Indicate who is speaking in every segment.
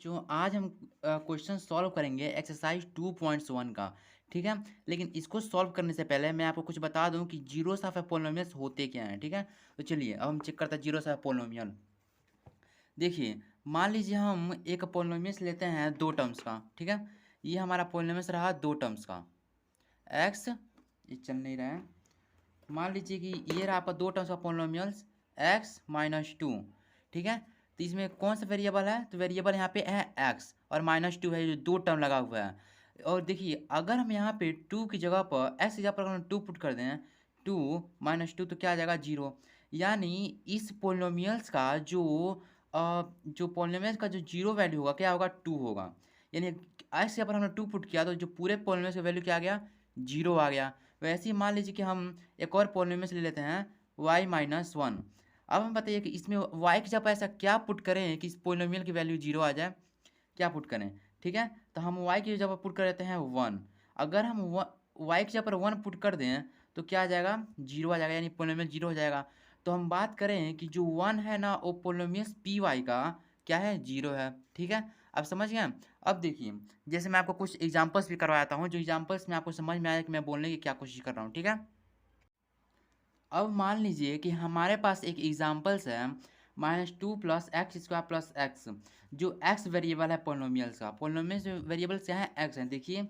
Speaker 1: जो आज हम क्वेश्चन सॉल्व करेंगे एक्सरसाइज 2.1 का। ठीक है। लेकिन इसको सॉल्व करने से पहले मैं आपको कुछ बता दूं कि जीरोस ऑफ ए पोलिनोमियल्स होते क्या हैं। ठीक है। तो चलिए अब हम चेक करते हैं जीरोस ऑफ पोलिनोमियल। देखिए, मान लीजिए हम एक पोलिनोमियल्स लेते हैं दो टर्म्स का। ठीक है। ये हमारा पोलिनोमियल्स रहा दो टर्म्स का। एक्स, ये चल नहीं रहा है। मान लीजिए कि ये रहा आपका दो टर्म्स का पोलिनोमियल्स x-2। ठीक है। तो इसमें कौन सा वेरिएबल है? तो वेरिएबल यहाँ पे है x और -2 है, जो दो टर्म लगा हुआ है। और देखिए, अगर हम यहाँ पे 2 की जगह पर x की जगह पर अगर हम 2 पुट कर दें, 2 -2 तो क्या आ जाएगा? 0। यानी इस पोलिनोमियल्स का जो पोलिनोमियल्स का जो जीरो वैल्यू होगा क्या होगा? 2 होगा। यानी x के ऊपर हमने 2 पुट किया तो जो पूरे पोलिनोमियल्स का वैल्यू क्या आ गया? 0 आ गया। वैसे ही मान लीजिए कि हम एक और पोलिनोमियल्स ले लेते हैं y-1। अब हम बताइए कि इसमें y की जगह ऐसा क्या पुट करें कि इस पोलिनोमियल की वैल्यू 0 आ जाए? क्या पुट करें? ठीक है। तो हम y की जगह पुट कर देते हैं 1। अगर हम y की जगह पर 1 पुट कर दें तो क्या आ जाएगा? 0 आ जाएगा, यानी पोलिनोमियल 0 हो जाएगा। तो हम बात करें कि जो 1 है ना, वो पोलिनोमियल पी वाई का क्या है? 0 है। ठीक है। अब समझ गए? अब देखिए, जैसे मैं आपको कुछ एग्जांपल्स भी करवाता हूँ, जो एग्जांपल्स में आपको समझ में आया कि मैं बोलने की क्या कोशिश कर रहा हूँ। ठीक है। अब मान लीजिए कि हमारे पास एक एग्जांपल्स है -2 plus x square plus x. जो एक्स वेरिएबल है पोलिनोमियल्स का। पोलिनोमियल्स वेरिएबल्स क्या है? एक्स है। देखिए,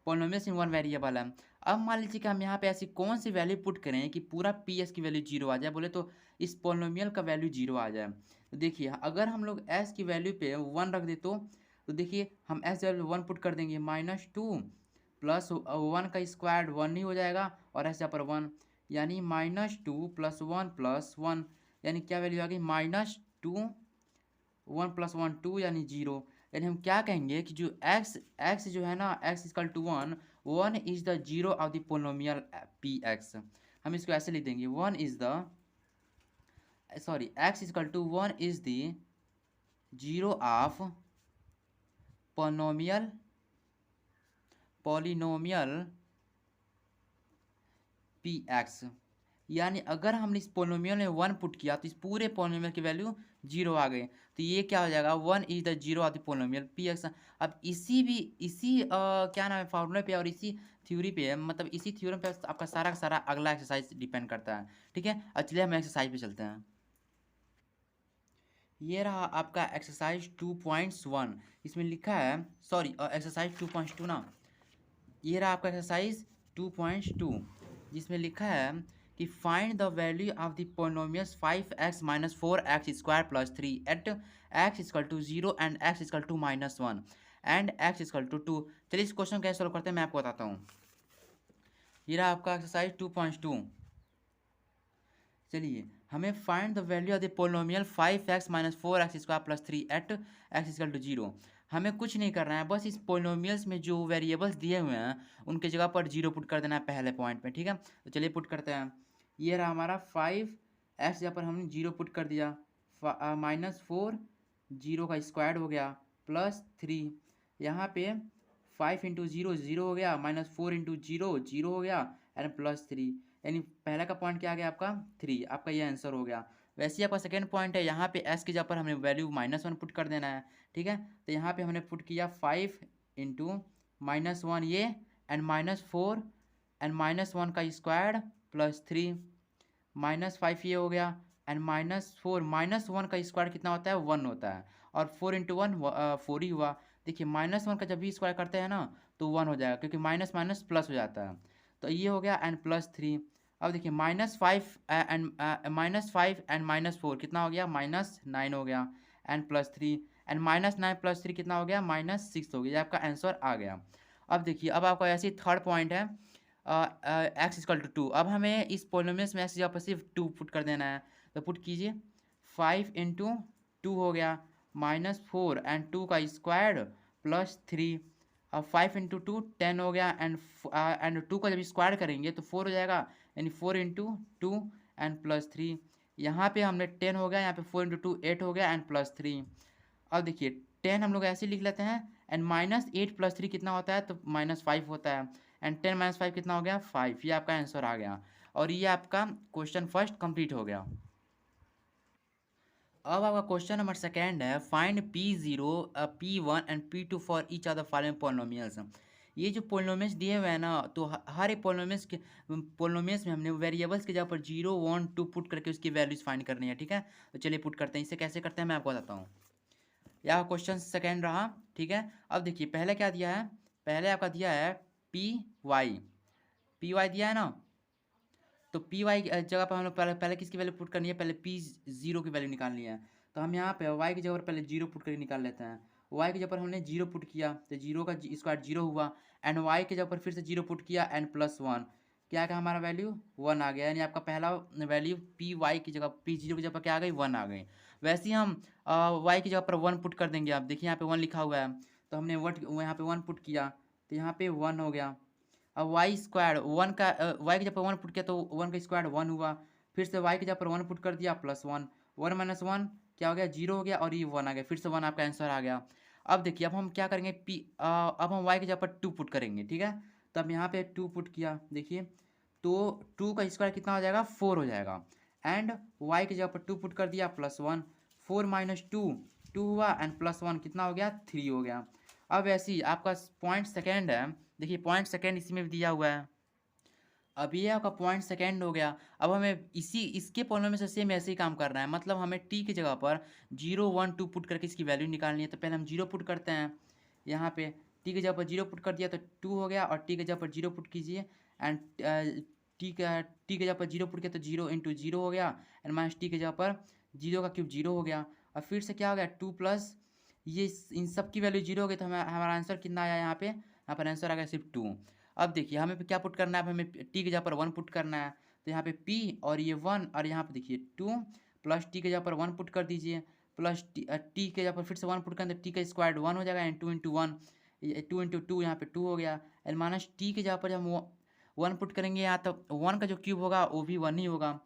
Speaker 1: पोलिनोमियल्स इन वन वेरिएबल है। अब मान लीजिए कि हम यहाँ पे ऐसी कौन सी वैल्यू पुट करें कि पूरा पी एस की वैल्यू 0 आ जाए, बोले तो इस पोलिनोमियल का वैल्यू 0 आ जाए। तो देखिए, अगर हम लोग एस की वैल्यू पे 1 रख दे तो देखिए हम एस वैल्यू 1 पुट कर देंगे। -2 प्लस 1 का स्क्वायर 1 ही हो जाएगा, और ऐसे यहाँ पर 1, यानी -2 + 1 + 1, यानी क्या वैल्यू आ गई? -2 1 + 1 2, यानी 0। यानी हम क्या कहेंगे कि जो x जो है ना, x = 1, 1 is the zero of the polynomial P x. हम इसको ऐसे लिख देंगे, 1 is the sorry x = 1 is the zero of polynomial P x. यानी अगर हमने इस पोलिनोमियल में 1 पुट किया तो इस पूरे पोलिनोमियल की वैल्यू 0 आ गई। तो ये क्या हो जाएगा? 1 is the zero of the polynomial P x. अब इसी क्या नाम है, फार्मूले पे और इसी थ्योरी पे, मतलब इसी थ्योरम पे आपका सारा का सारा अगला एक्सरसाइज डिपेंड करता है। ठीक है। अब चलिए हम एक्सरसाइज पे चलते हैं। ये रहा आपका एक्सरसाइज 2.1। इसमें लिखा है, सॉरी एक्सरसाइज 2.2 ना, ये रहा आपका एक्सरसाइज 2.2, जिसमें लिखा है कि find the value of the polynomials 5x - 4x square plus 3 at x = 0 and x = -1 and x = 2। चलिए इस क्वेश्चन कैसे सॉल्व करते हैं मैं आपको बताता हूँ। ये रहा आपका एक्सरसाइज 2.2। चलिए, हमें find the value of the polynomial 5x - 4x square plus 3 at x = 0। हमें कुछ नहीं करना है, बस इस पोलिनोमियल्स में जो वेरिएबल्स दिए हुए हैं उनके जगह पर 0 पुट कर देना है पहले पॉइंट पे। ठीक है। तो चलिए पुट करते हैं। ये रहा हमारा 5x, जहाँ पर हमने 0 पुट कर दिया, -4, 0 का स्क्वायर हो गया, +3। यहाँ पे 5 × 0 0 हो गया, -4 × 0 0 हो गया, एंड +3, यानी पहला का पॉइंट क्या आ गया आपका? 3। आपका ये आंसर हो गया। वैसे ही आपका सेकंड पॉइंट है, यहाँ पे एस की जगह पर हमें वैल्यू -1 पुट कर देना है। ठीक है। तो यहाँ पे हमने पुट किया 5 × -1 ये, एंड -4 एंड -1 का स्क्वायर +3, -5 ये हो गया, एंड -4 -1 का स्क्वायर कितना होता है? 1 होता है, और 4 × 1 4 ही हुआ। देखिए, -1 का जब भी स्क्वायर करते हैं ना तो 1 हो जाएगा, क्योंकि माइनस माइनस प्लस हो जाता है। तो ये हो गया, एंड +3। अब देखिए, -5 एंड -4 कितना हो गया? -9 हो गया, एंड +3, एंड -9 + 3 कितना हो गया? -6 हो गया। ये आपका आंसर आ गया। अब देखिए, अब आपका ऐसे ही थर्ड पॉइंट है, x = 2। अब हमें इस पोलिनोमियल्स में x की जगह पर सिर्फ 2 पुट कर देना है। तो पुट कीजिए, 5 × 2 हो गया, -4 एंड 2 का स्क्वायर +3। अब 5 × 2 10 हो गया, एंड 2 का जब स्क्वायर करेंगे तो 4 हो जाएगा, यानी 4 × 2 एंड +3। यहाँ पे हमने 10 हो गया, यहाँ पे 4 × 2 8 हो गया, एंड +3। अब देखिए, 10 हम लोग ऐसे लिख लेते हैं, एंड -8 + 3 कितना होता है? तो -5 होता है, एंड 10 - 5 कितना हो गया? 5। ये आपका आंसर आ गया, और ये आपका क्वेश्चन फर्स्ट कंप्लीट हो गया। अब आपका क्वेश्चन नंबर सेकेंड है, find P0, P1 and P2 for each of the following polynomials. ये जो पोलिनोमियल्स दिए हुए हैं ना, तो हर एक पोलिनोमियल्स में हमने वेरिएबल्स की जगह पर 0, 1, 2 पुट करके उसकी वैल्यूज फाइंड करनी है। ठीक है, तो चलिए पुट करते हैं। इसे कैसे करते हैं मैं आपको बताता हूँ। यह क्वेश्चन सेकेंड रहा। ठीक है, अब देखिए पहले क्या दिया है, पहले आपका दिया है पी वाई दिया है ना, तो पी वाई जगह पर हम लोग पहले पहले किसकी वैल्यू पुट करनी है, पहले P0 की वैल्यू निकालनी है। तो हम यहाँ पे वाई की जगह पर पहले 0 पुट करके निकाल लेते हैं। वाई की जगह पर हमने 0 पुट किया तो 0 का स्क्वायर 0 हुआ, एंड वाई की जगह पर फिर से 0 पुट किया एंड +1, क्या क्या हमारा वैल्यू 1 आ गया। यानी आपका पहला वैल्यू पी वाई की जगह P0 की जगह पर क्या आ गई, 1 आ गई। वैसे ही हम वाई की जगह पर 1 पुट कर देंगे। आप देखिए यहाँ पे 1 लिखा हुआ है, तो हमने यहाँ पे 1 पुट किया तो यहाँ पे 1 हो गया। अब वाई स्क्वायर वन का वाई की जगह पर 1 पुट किया तो 1 का स्क्वायर 1 हुआ, फिर से वाई की जगह पर 1 पुट कर दिया +1, 1 - 1 क्या हो गया, 0 हो गया, और ये 1 आ गया, फिर से 1 आपका आंसर आ गया। अब देखिए अब हम क्या करेंगे, अब हम वाई की जगह पर 2 पुट करेंगे। ठीक है, तो अब यहाँ पे 2 पुट किया, देखिए तो 2 का स्क्वायर कितना हो जाएगा, 4 हो जाएगा, एंड वाई की जगह पर 2 पुट कर दिया +1, 4 - 2 2 हुआ, एंड +1 कितना हो गया, 3 हो गया। अब ऐसे ही आपका पॉइंट सेकेंड है, देखिए पॉइंट सेकेंड इसी में भी दिया हुआ है। अब ये आपका पॉइंट सेकेंड हो गया। अब हमें इसके पॉलिनोमियल में से सेम ऐसे ही काम करना है, मतलब हमें टी की जगह पर 0, 1, 2 पुट करके इसकी वैल्यू निकालनी है। तो पहले हम 0 पुट करते हैं, यहाँ पे टी की जगह पर 0 पुट कर दिया तो 2 हो गया, और टी की जगह पर 0 पुट कीजिए, एंड टी की जगह पर 0 पुट किया तो 0 × 0 हो गया, एंड माइनस टी की जगह पर 0 का क्यूब 0 हो गया। और फिर से क्या हो गया, 2 प्लस ये इन सब की वैल्यू 0 हो गई, तो हमारा आंसर कितना आया यहाँ पर आंसर आ गया सिर्फ 2। अब देखिए हमें क्या पुट करना है, अब हमें टी की जगह पर 1 पुट करना है। तो यहाँ पे p और ये 1, और यहाँ पे देखिए 2 प्लस टी की जगह पर 1 पुट कर दीजिए, प्लस टी के जगह पर फिर से 1 पुट करें तो टी का स्क्वायर 1 हो जाएगा, एंड 2 × 1, 2 × 2 यहाँ पे 2 हो गया, एंड माइनस टी की जगह पर जब हम 1 पुट करेंगे यहाँ, तो 1 का जो क्यूब होगा वो भी 1 ही होगा।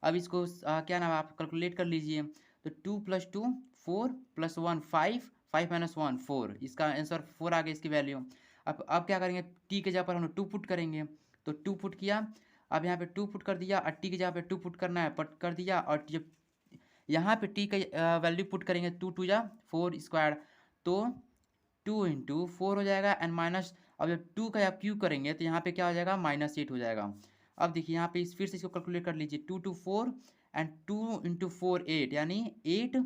Speaker 1: अब इसको क्या नाम है, आप कैलकुलेट कर लीजिए। तो 2 + 2 4 + 1 5, 5 - 1 4, इसका आंसर 4 आ गया इसकी वैल्यू। अब क्या करेंगे, टी के जगह पर हम लोग 2 पुट करेंगे, तो 2 पुट किया, अब यहाँ पे 2 पुट कर दिया, और टी की जगह पे 2 पुट करना है, पट कर दिया, और जब यहाँ पे टी का वैल्यू पुट करेंगे 2 × 2 = 4 स्क्वायर, तो 2 × 4 हो जाएगा, एंड माइनस अब जब 2 का आप क्यूब करेंगे तो यहाँ पे क्या हो जाएगा, -8 हो जाएगा। अब देखिए यहाँ पे फिर से इसको कैलकुलेट कर लीजिए, 2 × 4 एंड 2 × 4 8, यानी 8,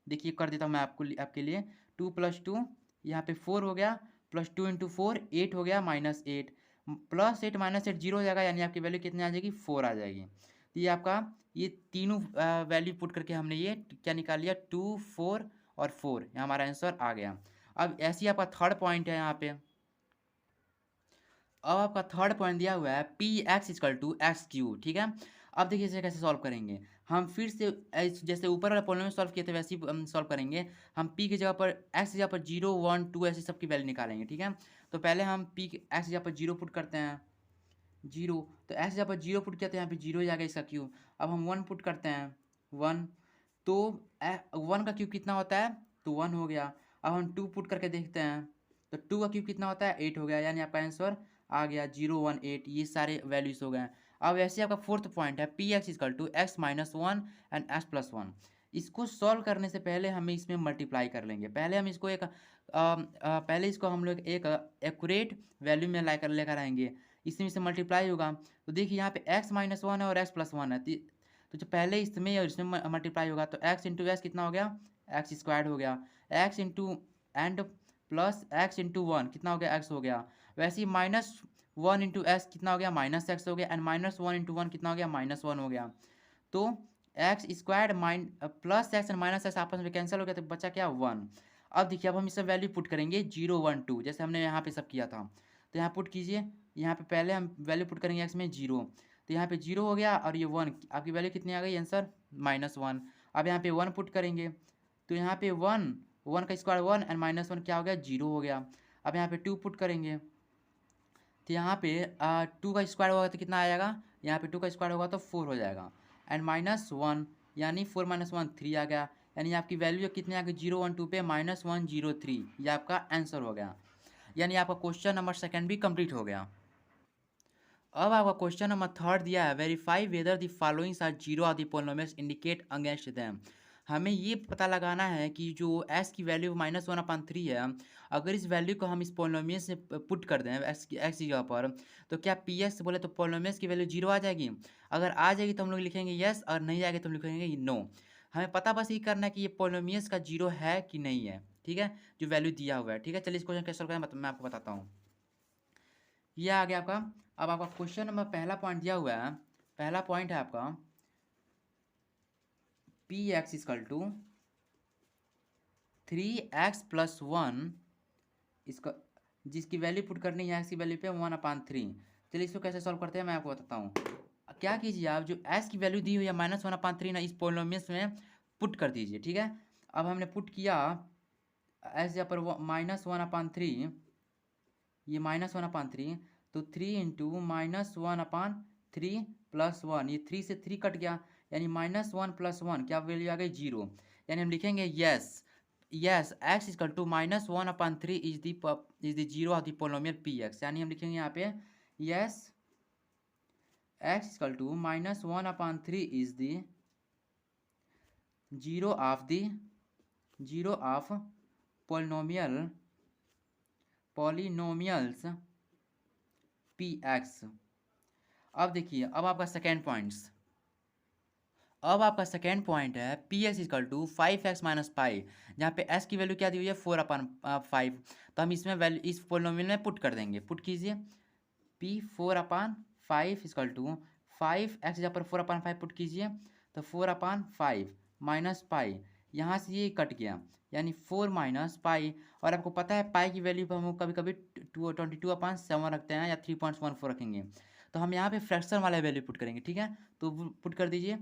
Speaker 1: देखिए कर देता हूँ मैं आपके लिए, 2 + 2 यहाँ पे 4 हो गया, प्लस 2 × 4 8 हो गया, -8 +8 -8 0 हो जाएगा, यानी आपकी वैल्यू कितनी आ जाएगी, 4 आ जाएगी। तो ये आपका ये तीनों वैल्यू पुट करके हमने ये क्या निकाल लिया, 2, 4 और 4, हमारा आंसर आ गया। अब ऐसे ही आपका थर्ड पॉइंट है यहाँ पे। अब आपका थर्ड पॉइंट दिया हुआ है Px = x³। ठीक है, अब देखिए इसे कैसे सॉल्व करेंगे। हम फिर से जैसे ऊपर वाला प्रॉब्लम में सॉल्व किए थे वैसे ही सॉल्व करेंगे। हम p की जगह पर x की जगह पर 0, 1, 2 ऐसे सब की वैल्यू निकालेंगे। ठीक है, तो पहले हम x की जगह पर 0 पुट करते हैं, 0, तो x की जगह पर 0 पुट किया तो यहाँ पे 0 ही आ गया इसका क्यूब। अब हम 1 पुट करते हैं, 1, तो 1 का क्यूब कितना होता है, तो 1 हो गया। अब हम 2 पुट करके देखते हैं, तो 2 का क्यूब कितना होता है, 8 हो गया, यानी आपका आंसर आ गया 0, 1, 8, ये सारे वैल्यूज हो गए। अब ऐसे आपका फोर्थ पॉइंट है Px = x - 1 एंड x + 1। इसको सॉल्व करने से पहले हमें इसमें मल्टीप्लाई कर लेंगे। पहले हम इसको पहले इसको हम लोग एक एक्यूरेट वैल्यू में लेकर आएंगे, इसमें से मल्टीप्लाई होगा। तो देखिए यहाँ पे x - 1 है और x + 1 है, तो जो पहले इसमें और इसमें मल्टीप्लाई होगा तो x × s कितना हो गया, x² हो गया, x into and plus x × 1 कितना हो गया, x हो गया। वैसे ही -1 × s कितना हो गया, -x हो गया, एंड -1 × 1 कितना हो गया, -1 हो गया। तो x² plus x and -x आपस में कैंसिल हो गया, तो बचा क्या, 1। अब देखिए अब हम इससे वैल्यू पुट करेंगे 0, 1, 2, जैसे हमने यहाँ पे सब किया था। तो यहाँ पुट कीजिए, यहाँ पे पहले हम वैल्यू पुट करेंगे x में 0, तो यहाँ पे 0 हो गया, और ये 1, आपकी वैल्यू कितनी आ गई, आंसर -1। अब यहाँ पे 1 पुट करेंगे, तो यहाँ पे 1 का स्क्वायर 1 एंड -1 क्या हो गया, 0 हो गया। अब यहाँ पे 2 पुट करेंगे, तो यहाँ पे 2 का स्क्वायर होगा तो कितना आएगा, यहाँ पे 2 का स्क्वायर होगा तो 4 हो जाएगा, एंड -1 यानी 4 - 1 3 आ गया, यानी आपकी वैल्यू कितनी आ गई, 0, 1, 2 पे -103, ये आपका आंसर हो गया। यानी आपका क्वेश्चन नंबर सेकंड भी कंप्लीट हो गया। अब आपका क्वेश्चन नंबर थर्ड दिया है, verify whether the followings are 0 of the polynomials indicate against them. हमें ये पता लगाना है कि जो s की वैल्यू -1/3 है, अगर इस वैल्यू को हम इस पोलिनोमियल से पुट कर दें x की जगह पर, तो क्या px बोले तो पोलिनोमियल की वैल्यू 0 आ जाएगी? अगर आ जाएगी तो हम लोग लिखेंगे यस, और नहीं आएगी तो हम लिखेंगे नो। हमें पता बस ये करना है कि ये पोलिनोमियल का 0 है कि नहीं है, ठीक है? जो वैल्यू दिया हुआ है, ठीक है? चलिए इस क्वेश्चन कैसे सॉल्व करें मैं आपको बताता हूँ। ये आ गया आपका। अब आपका क्वेश्चन नंबर पहला पॉइंट दिया हुआ है। पहला पॉइंट है आपका px equal to 3x plus 1, इसका जिसकी वैल्यू पुट करनी है x की वैल्यू पे 1/3। चलिए इसको कैसे सॉल्व करते हैं मैं आपको बताता हूँ। क्या कीजिए, आप जो s की वैल्यू दी हुई है -1/3 ना, इस पोलिनोमियल्स में पुट कर दीजिए, ठीक है? अब हमने पुट किया s यहाँ पर -1/3, ये -1/3, तो 3 इंटू -1/3 प्लस 1, ये 3 से 3 कट गया, यानी -1 प्लस 1 क्या वैल्यू आ गई 0। यानी हम लिखेंगे yes, yes x equal to -1/3 is the zero of the polynomial px। यानी हम लिखेंगे यहाँ पे yes x equal to -1/3 is the zero of polynomials px। अब देखिए, अब आपका सेकेंड पॉइंट है px equal to 5x minus pi, जहाँ पे s की वैल्यू क्या दी हुई है 4/5। तो हम इसमें वैल्यू इस पोलिनोमियल में पुट कर देंगे। पुट कीजिए p 4/5 इक्वल टू 5x, जहाँ पर 4/5 पुट कीजिए तो 4/5 माइनस पाई, यहाँ से ये कट गया, यानी 4 माइनस पाई। और आपको पता है पाई की वैल्यू पर हम कभी कभी 22/7 रखते हैं या 3.14 रखेंगे। तो हम यहाँ पे फ्रैक्शन वाला वैल्यू पुट करेंगे, ठीक है? तो पुट कर दीजिए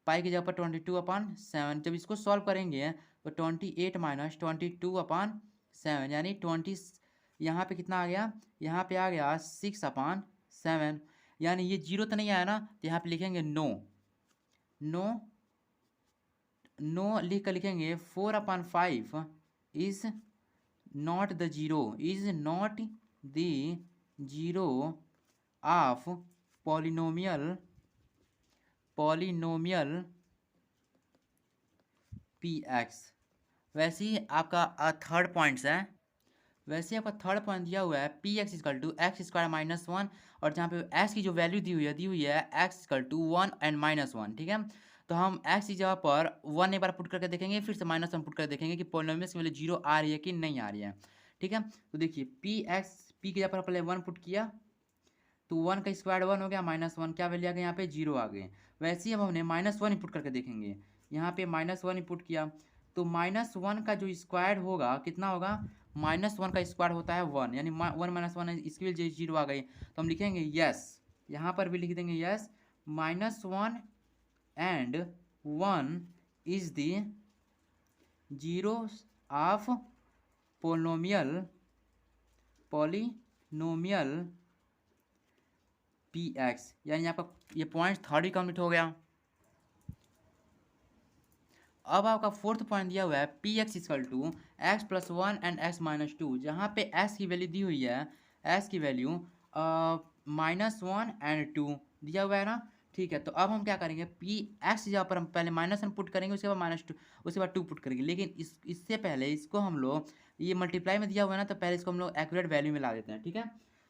Speaker 1: पाई की जगह पर 22/7। जब इसको सॉल्व करेंगे तो 28 माइनस 22/7, यानी 20, यहाँ पे कितना आ गया, यहाँ पे आ गया 6/7। यानी ये 0 तो नहीं आया ना, तो यहाँ पे लिखेंगे नो। नो लिख कर लिखेंगे 4/5 is not the zero of polynomial px। वैसे ही आपका थर्ड पॉइंट्स है। वैसे आपका थर्ड पॉइंट दिया हुआ है px इक्वल टू x² - 1, और जहाँ पे x की जो वैल्यू दी हुई है x इक्वल टू 1 एंड -1, ठीक है? तो हम x की जगह पर 1 एक बार पुट करके देखेंगे, फिर से -1 पुट कर देखेंगे कि पोलिनोमियल की वैल्यू 0 आ रही है कि नहीं आ रही है, ठीक है? तो देखिए p की जगह पर पहले 1 पुट किया, तो 1 का स्क्वायर 1 हो गया, -1 क्या वैल्यू आ गई यहाँ पे 0 आ गए। वैसे ही अब हमने -1 इनपुट करके देखेंगे। यहाँ पे -1 इनपुट किया, तो -1 का जो स्क्वायर होगा कितना होगा, -1 का स्क्वायर होता है 1, यानी 1 - 1 इसकी वजह 0 आ गई। तो हम लिखेंगे यस, यहाँ पर भी लिख देंगे yes, -1 and 1 is the zero of polynomial px। यानी आपका ये पॉइंट थर्ड ही कंप्लीट हो गया। अब आपका फोर्थ पॉइंट दिया हुआ है px equal to x plus 1 and x-2, जहाँ पे s की वैल्यू दी हुई है, s की वैल्यू -1 एंड 2 दिया हुआ है ना, ठीक है? तो अब हम क्या करेंगे, x जहाँ पर हम पहले -1 पुट करेंगे, उसके बाद -2, उसके बाद 2 पुट करेंगे। लेकिन इससे पहले इसको हम लोग, ये मल्टीप्लाई में दिया हुआ है ना, तो पहले इसको हम लोग एक्यूरेट वैल्यू में ला देते हैं, ठीक है?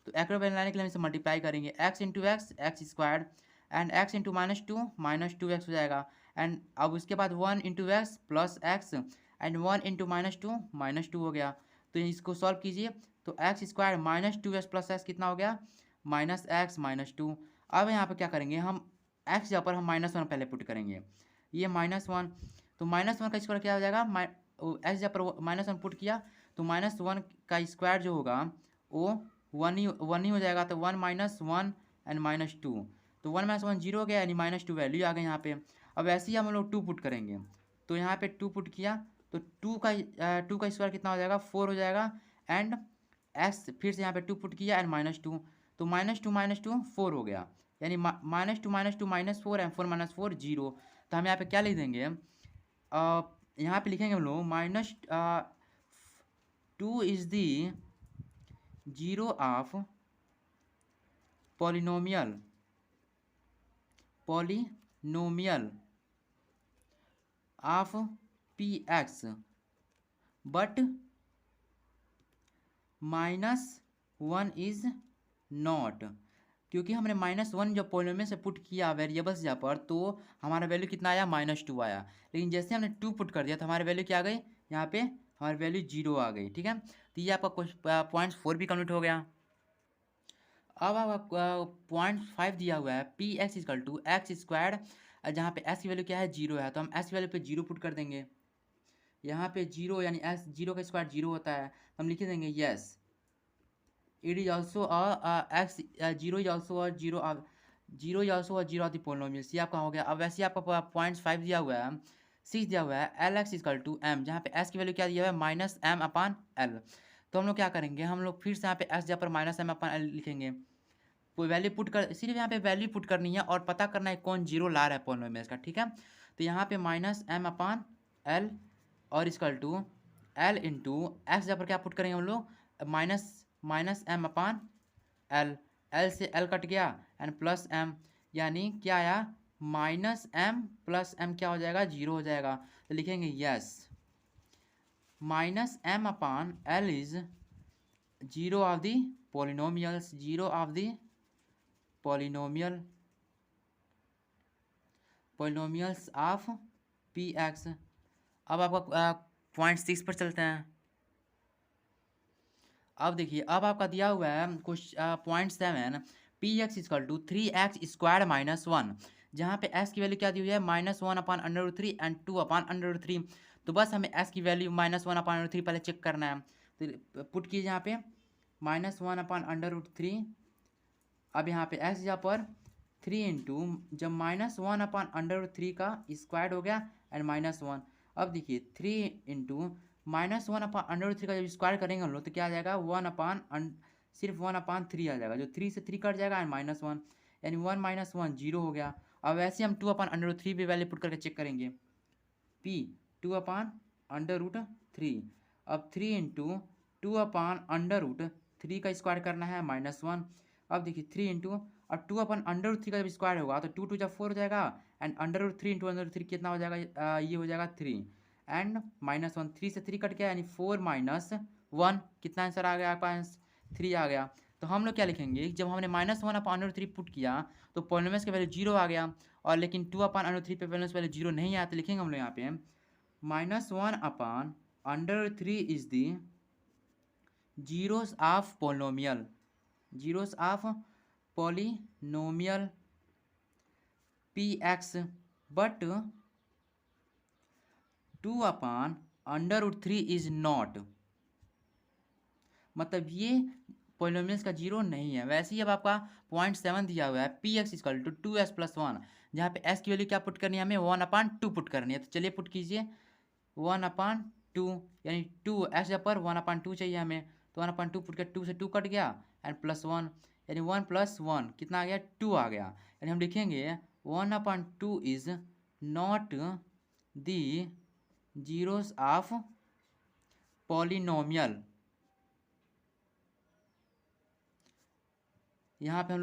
Speaker 1: तो एक्यूरेट वैल्यू लाने के लिए हम इसे मल्टीप्लाई करेंगे, x into x square, and x into -2 -2x हो जाएगा। एंड अब उसके बाद 1 into x plus x, and 1 into -2 हो गया। तो इसको सॉल्व कीजिए, तो x square -2x plus x कितना हो गया, -x-2। अब यहाँ पे क्या करेंगे हम, x जहाँ पर हम -1 पहले पुट करेंगे, ये -1, तो -1 का स्क्वायर क्या हो जाएगा, एक्स जहाँ पर -1 पुट किया, तो -1 का स्क्वायर जो होगा वो 1 ही हो जाएगा। तो 1 - 1 एंड -2, तो 1 - 1 0 हो गया, यानी -2 वैल्यू आ गई यहाँ पे। अब ऐसे ही हम लोग 2 पुट करेंगे, तो यहाँ पे 2 पुट किया, तो 2 का स्क्वायर कितना हो जाएगा, 4 हो जाएगा। एंड एक्स फिर से यहाँ पे 2 पुट किया एंड -2, तो -2 4 हो गया, यानी -2 -4 एंड 4 - 4 0। तो हम यहाँ पे क्या लिख देंगे, यहाँ पे लिखेंगे हम लोग -2 is the zero of polynomial of P x but -1 is not, क्योंकि हमने -1 जब पॉलिनोमियल से पुट किया वेरिएबल्स यहाँ पर, तो हमारा वैल्यू कितना आया, -2 आया। लेकिन जैसे हमने 2 पुट कर दिया तो हमारे वैल्यू क्या आ गई, यहाँ पे हमारी वैल्यू 0 आ गई। ठीक है, तो ये आपका पॉइंट 4 भी कम्प्लीट हो गया। अब आपका पॉइंट 5 दिया हुआ है p x equal to x square, जहाँ पे एस की वैल्यू क्या है, 0 है, तो हम एस की वैल्यू पे 0 पुट कर देंगे। यहाँ पे 0 यानी एस 0 का स्क्वायर 0 होता है, हम लिख देंगे yes it is also x 0 is also a 0 0 is also a 0 of the polynomials। ये आपका हो गया। अब वैसे ही आपका पॉइंट 5 दिया हुआ है, 6 दिया हुआ है l x equal to m, जहाँ पे एस की वैल्यू क्या दिया हुआ है, -m/l। तो हम लोग क्या करेंगे, हम लोग फिर से यहाँ पे एस जहाँ पर -m/l लिखेंगे, कोई वैल्यू पुट कर, सिर्फ यहाँ पे वैल्यू पुट करनी है और पता करना है कौन 0 ला रहा है पॉलिनोमियल्स का। ठीक है, तो यहाँ पे -m/l और equal to l into x जहाँ पर क्या पुट करेंगे हम लोग, -m/l, l से l कट गया एंड प्लस m, यानी क्या आया, -m + m क्या हो जाएगा, 0 हो जाएगा। तो लिखेंगे yes -m/l is 0 of the polynomials, 0 of the polynomials of P x. अब आपका पॉइंट 6 पर चलते हैं। अब देखिए, अब आपका दिया हुआ है कुछ point 7 p x equal to 3x² -1, जहाँ पे s की वैल्यू क्या दी हुई है, -1/√3 एंड 2/√3। तो बस हमें s की वैल्यू -1/√3 पहले चेक करना है, तो पुट कीजिए यहाँ पे -1/√3। अब यहाँ पे s यहाँ पर 3 इंटू, जब -1/√3 का स्क्वायर हो गया एंड -1। अब देखिए 3 इंटू -1/√3 का जब स्क्वायर करेंगे हम लोग तो क्या आ जाएगा, सिर्फ 1/3 आ जाएगा, जो 3 से 3 कट जाएगा एंड -1, यानी 1 - 1 0 हो गया। अब वैसे हम 2/√3 पे वैल्यू पुट करके चेक करेंगे, p 2/√3। अब 3 इंटू 2/√3 का स्क्वायर करना है -1। अब देखिए 3 इंटू, और 2/√3 का जब स्क्वायर होगा तो 2 2 4 हो जाएगा एंड √3 इंटू √3 कितना हो जाएगा, ये हो जाएगा 3 एंड -1, 3 से 3 कट गया यानी 4 - 1, कितना आंसर आ गया आपका, 3 आ गया। तो हम लोग क्या लिखेंगे, जब हमने -1/√3 पुट किया तो पॉलिनोमियल्स की वैल्यू 0 आ गया, और लेकिन 2/√3 पे पॉलिनोमियल्स वैल्यू 0 नहीं आया, तो लिखेंगे हम लोग यहाँ पे -1/√3 is the zeros of polynomial, zeros of polynomial px, but 2/√3 is not, मतलब ये पॉलिनोमियल्स का 0 नहीं है। वैसे ही अब आपका पॉइंट 7 दिया हुआ है p x equal to 2s + 1, जहाँ पे s की वैल्यू क्या पुट करनी है, हमें 1/2 पुट करनी है। तो चलिए पुट कीजिए 1/2, यानी 2 s जहाँ पर 1/2 चाहिए हमें, तो 1/2 पुट कर, 2 से 2 कट गया एंड +1, यानी 1 + 1 कितना आ गया, 2 आ गया। यानी हम लिखेंगे 1/2 is not the zeros of polynomial. यहाँ पे हम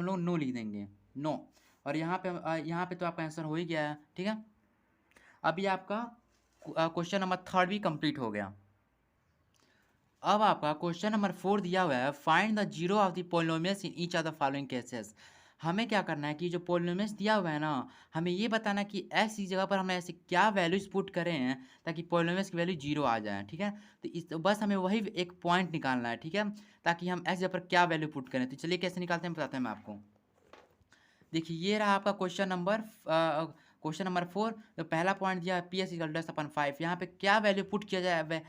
Speaker 1: लोग नो लिख देंगे, नो। और यहाँ पे तो आपका आंसर हो ही गया है। ठीक है, अभी आपका क्वेश्चन नंबर 3 भी कंप्लीट हो गया। अब आपका क्वेश्चन नंबर 4 दिया हुआ है find the zero of the polynomials in each of the following cases. हमें क्या करना है कि जो पॉलिनोमियल्स दिया हुआ है ना, हमें ये बताना कि एक्स की जगह पर हमने ऐसे क्या वैल्यूज पुट करें हैं ताकि पॉलिनोमियल्स की वैल्यू 0 आ जाए। ठीक है, तो बस हमें वही एक पॉइंट निकालना है। ठीक है, ताकि हम एक्स जगह पर क्या वैल्यू पुट करें। तो चलिए कैसे निकालते हैं बताते हैं मैं आपको। देखिए ये रहा आपका क्वेश्चन नंबर 4। तो पहला पॉइंट दिया है पी एस इक्वल टू 5, यहाँ पे क्या वैल्यू पुट किया जाए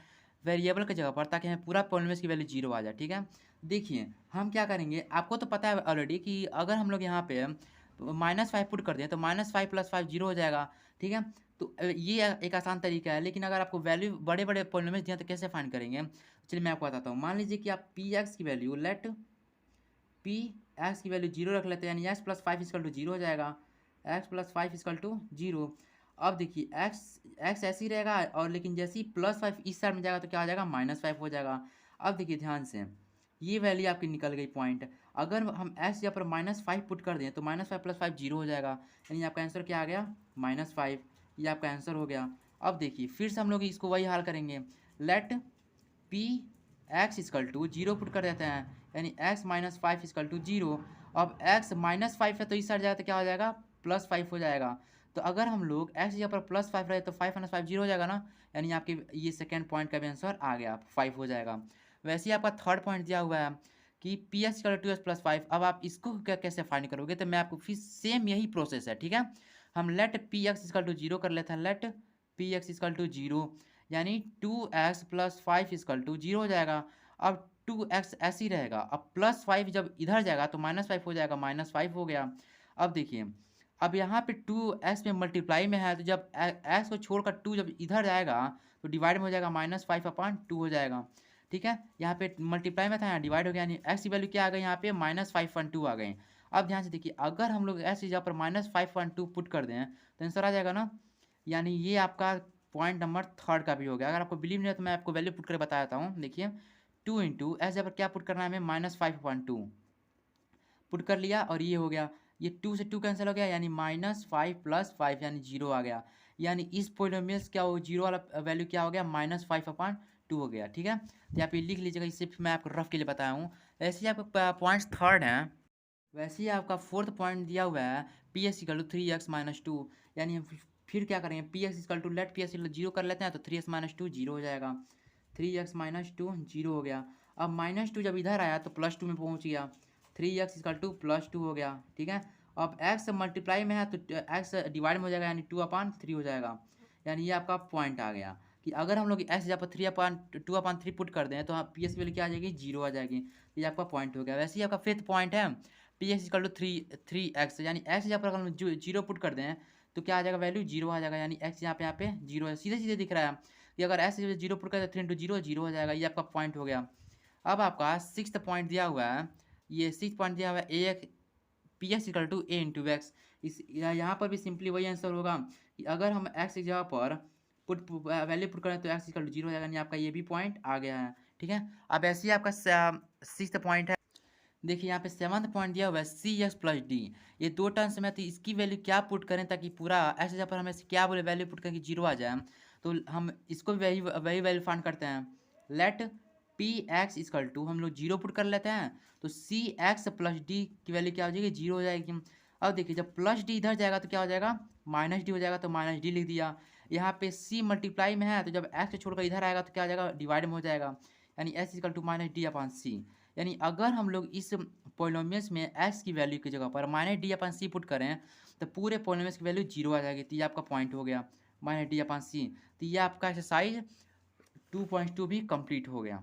Speaker 1: वेरिएबल की जगह पर ताकि हमें पूरा पॉलिनोमियल्स की वैल्यू 0 आ जाए। ठीक है, देखिए हम क्या करेंगे, आपको तो पता है ऑलरेडी कि अगर हम लोग यहाँ पे -5 पुट कर दें तो -5 + 5 0 हो जाएगा। ठीक है, तो ये एक आसान तरीका है। लेकिन अगर आपको वैल्यू बड़े बड़े पॉलिनोमियल्स दिए तो कैसे फाइंड करेंगे, चलिए मैं आपको बताता हूँ। मान लीजिए कि आप पी एक्स की वैल्यू पी एक्स की वैल्यू 0 रख लेते हैं, यानी एक्स + 5 = 0 हो जाएगा, एक्स + 5 = 0। अब देखिए एक्स ऐसे ही रहेगा, और लेकिन जैसे ही +5 इस साइड में जाएगा तो क्या हो जाएगा, -5 हो जाएगा। अब देखिए ध्यान से, ये वैल्यू आपकी निकल गई पॉइंट। अगर हम एक्स यहाँ पर -5 पुट कर दें तो -5 + 5 0 हो जाएगा, यानी आपका आंसर क्या आ गया, -5। ये आपका आंसर हो गया। अब देखिए फिर से हम लोग इसको वही हाल करेंगे। Let P x equal to zero put कर देते हैं, यानी x minus five equal to zero. अब एक्स माइनस फाइव है तो इस साइड जाएगा तो क्या हो जाएगा, प्लस फाइव हो जाएगा। तो अगर हम लोग एक्स की जगह पर प्लस फाइव रहे तो फाइव माइनस फाइव जीरो हो जाएगा ना, यानी आपके ये सेकेंड पॉइंट का भी आंसर आ गया, फाइव हो जाएगा। वैसे ही आपका थर्ड पॉइंट दिया हुआ है कि p x equal to x plus five. अब आप इसको क्या कैसे फाइंड करोगे, तो मैं आपको फिर सेम यही प्रोसेस है, ठीक है। हम let P x equal to zero कर लेते हैं। Let P x equal to zero, यानी two x plus five equal to zero हो जाएगा। अब टू एक्स ऐसे ही रहेगा, अब प्लस फाइव जब इधर जाएगा तो माइनस फाइव हो जाएगा, माइनस फाइव हो गया। अब देखिए अब यहाँ पे टू एक्स में मल्टीप्लाई में है, तो जब एक्स को छोड़कर टू जब इधर जाएगा तो डिवाइड में हो जाएगा, माइनस फाइव अपॉन टू हो जाएगा, ठीक है। यहाँ पे मल्टीप्लाई में था, यहाँ डिवाइड हो गया, यानी एक्स की वैल्यू क्या आ गई, यहाँ पे माइनस फाइव पॉइंट टू आ गई। अब ध्यान से देखिए, अगर हम लोग एक्स की जगह पर minus five point two put कर दें तो आंसर आ जाएगा ना, यानी ये आपका पॉइंट नंबर थर्ड का भी हो गया। अगर आपको बिलीव नहीं है तो मैं आपको वैल्यू पुट कर बता देता हूँ। देखिए टू इंटू एस जगह पर क्या पुट करना है हमें, minus five point two put कर लिया, और ये हो गया, ये टू से टू कैंसिल हो गया, यानी माइनस फाइव प्लस फाइव यानी जीरो आ गया। यानी इस पॉलिनोमियल्स क्या हो, जीरो वाला वैल्यू क्या हो गया, माइनस फाइव अपॉन टू हो गया, ठीक है। तो यहाँ पे लिख लीजिएगा, इससे मैं आपको रफ के लिए बताया हूँ। ऐसे ही आपका पॉइंट्स थर्ड है। वैसे ही आपका फोर्थ पॉइंट दिया हुआ है p x equal to three x minus two, यानी हम फिर क्या करेंगे, p x equal to let P x zero कर लेते हैं, तो three x minus two zero हो जाएगा, three x minus two zero हो गया। अब माइनस टू जब इधर आया तो प्लस टू में पहुंच गया, three x equal two plus two हो गया, ठीक है। अब एक्स मल्टीप्लाई में है तो एक्स डिवाइड में हो जाएगा, यानी टू अपान थ्री हो जाएगा, यानी ये आपका पॉइंट आ गया कि अगर हम लोग एक्स जहाँ पर three upon two upon three put कर दें तो पी एस की वैल्यू क्या आ जाएगी, जीरो आ जाएगी। ये आपका पॉइंट हो गया। वैसे ही आपका फिफ्थ पॉइंट है p x equal to three three x, यानी एक्स जहाँ पर अगर हम जीरो पुट कर दें तो क्या आ जाएगा, वैल्यू जीरो आ जाएगा, यानी एक्स यहाँ पे जीरो है, सीधे सीधे दिख रहा है कि अगर एक्स जीरो पुट कर दे थ्री इंटू जीरो जीरो हो जाएगा। ये आपका पॉइंट हो गया। अब आपका सिक्स्थ पॉइंट दिया हुआ है, ये सिक्स पॉइंट दिया हुआ है A x P x equal to A into x. इस यहाँ पर भी सिंपली वही आंसर होगा कि अगर हम एक्स की जगह पर पुट वैल्यू पुट करें तो एक्स इक्वल टू जीरो हो जाएगा, यानी आपका ये भी पॉइंट आ गया है, ठीक है। अब ऐसे ही आपका सिक्स्थ पॉइंट है। देखिए यहाँ पे सेवंथ पॉइंट दिया हुआ है सी एक्स प्लस डी। ये दो टर्म्स में तो इसकी वैल्यू क्या पुट करें ताकि पूरा ऐसे जगह पर हमें क्या बोले वैल्यू पुट करें कि जीरो आ जाए, तो हम इसको भी वही वही वैल्यू फाइंड करते हैं। Let P x equal to हम लोग जीरो पुट कर लेते हैं, तो सी एक्स प्लस डी की वैल्यू क्या हो जाएगी, जीरो हो जाएगी। अब देखिए जब प्लस डी इधर जाएगा तो क्या हो जाएगा, माइनस डी हो जाएगा, तो माइनस डी लिख दिया। यहाँ पे सी मल्टीप्लाई में है तो जब एक्स छोड़कर इधर आएगा तो क्या हो जाएगा, डिवाइड में हो जाएगा, यानी S equal to minus D upon C. यानी अगर हम लोग इस पोलिनोमियल्स में एक्स की वैल्यू की जगह पर माइनस डी अपन सी पुट करें तो पूरे पोलिनोमियल्स की वैल्यू जीरो आ जाएगी, तो ये आपका पॉइंट हो गया माइनस डी अपन सी। तो ये आपका एक्सरसाइज 2.2 भी कंप्लीट हो गया।